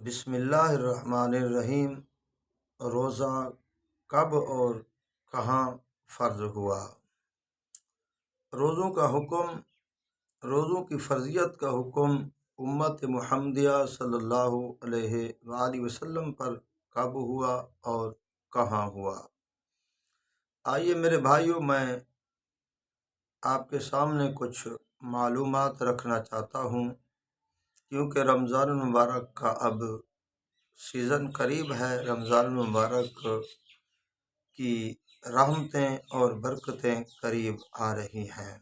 بسم اللہ الرحمن الرحیم۔ روزہ کب اور کہاں فرض ہوا؟ روزوں کا حکم، روزوں کی فرضیت کا حکم امت محمدیہ صلی اللہ علیہ وآلہ وسلم پر کب ہوا اور کہاں ہوا؟ آئیے میرے بھائیوں، میں آپ کے سامنے کچھ معلومات رکھنا چاہتا ہوں، کیونکہ رمضان المبارک کا اب سیزن قریب ہے۔ رمضان المبارک کی رحمتیں اور برکتیں قریب آ رہی ہیں۔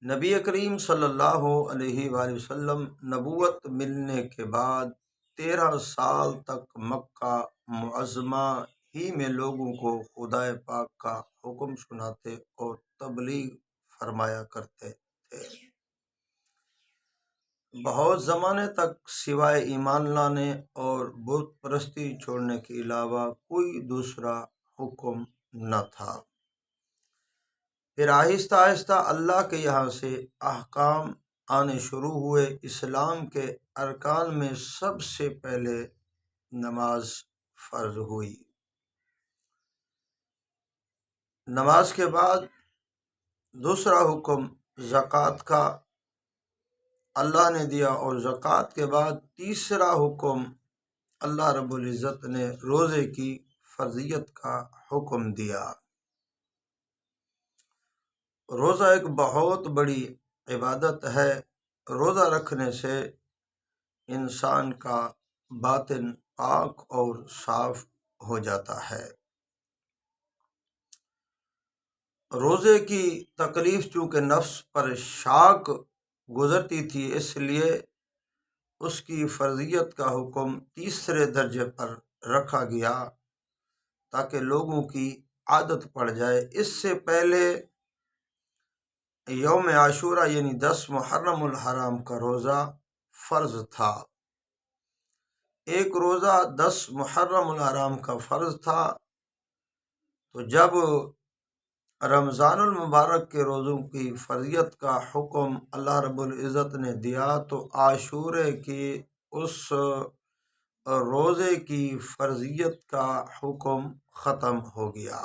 نبی کریم صلی اللہ علیہ وآلہ وسلم نبوت ملنے کے بعد 13 سال تک مکہ معظمہ ہی میں لوگوں کو خدا پاک کا حکم سناتے اور تبلیغ فرمایا کرتے تھے۔ بہت زمانے تک سوائے ایمان لانے اور بت پرستی چھوڑنے کے علاوہ کوئی دوسرا حکم نہ تھا۔ پھر آہستہ آہستہ اللہ کے یہاں سے احکام آنے شروع ہوئے۔ اسلام کے ارکان میں سب سے پہلے نماز فرض ہوئی۔ نماز کے بعد دوسرا حکم زکوٰۃ کا اللہ نے دیا، اور زکوٰۃ کے بعد تیسرا حکم اللہ رب العزت نے روزے کی فرضیت کا حکم دیا۔ روزہ ایک بہت بڑی عبادت ہے۔ روزہ رکھنے سے انسان کا باطن پاک اور صاف ہو جاتا ہے۔ روزے کی تکلیف چونکہ نفس پر شاق گزرتی تھی، اس لیے اس کی فرضیت کا حکم تیسرے درجے پر رکھا گیا تاکہ لوگوں کی عادت پڑ جائے۔ اس سے پہلے یوم عاشورہ یعنی 10 محرم الحرام کا روزہ فرض تھا۔ ایک روزہ 10 محرم الحرام کا فرض تھا، تو جب رمضان المبارک کے روزوں کی فرضیت کا حکم اللہ رب العزت نے دیا تو عاشورے کی اس روزے کی فرضیت کا حکم ختم ہو گیا۔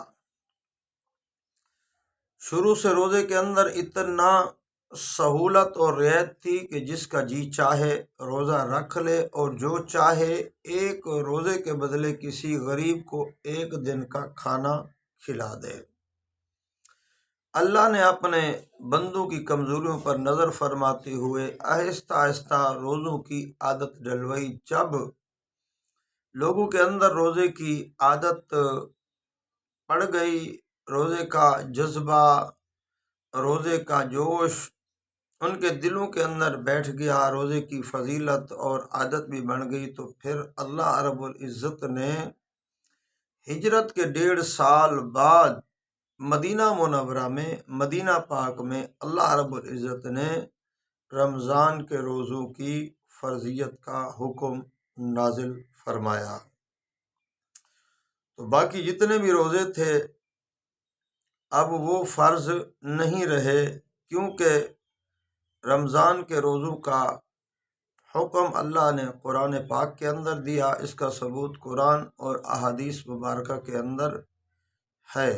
شروع سے روزے کے اندر اتنا سہولت اور رعایت تھی کہ جس کا جی چاہے روزہ رکھ لے، اور جو چاہے ایک روزے کے بدلے کسی غریب کو ایک دن کا کھانا کھلا دے۔ اللہ نے اپنے بندوں کی کمزوریوں پر نظر فرماتے ہوئے آہستہ آہستہ روزوں کی عادت ڈلوائی۔ جب لوگوں کے اندر روزے کی عادت پڑ گئی، روزے کا جذبہ، روزے کا جوش ان کے دلوں کے اندر بیٹھ گیا، روزے کی فضیلت اور عادت بھی بن گئی، تو پھر اللہ رب العزت نے ہجرت کے 1.5 سال بعد مدینہ منورہ میں، مدینہ پاک میں اللہ رب العزت نے رمضان کے روزوں کی فرضیت کا حکم نازل فرمایا۔ تو باقی جتنے بھی روزے تھے اب وہ فرض نہیں رہے، کیونکہ رمضان کے روزوں کا حکم اللہ نے قرآن پاک کے اندر دیا۔ اس کا ثبوت قرآن اور احادیث مبارکہ کے اندر ہے۔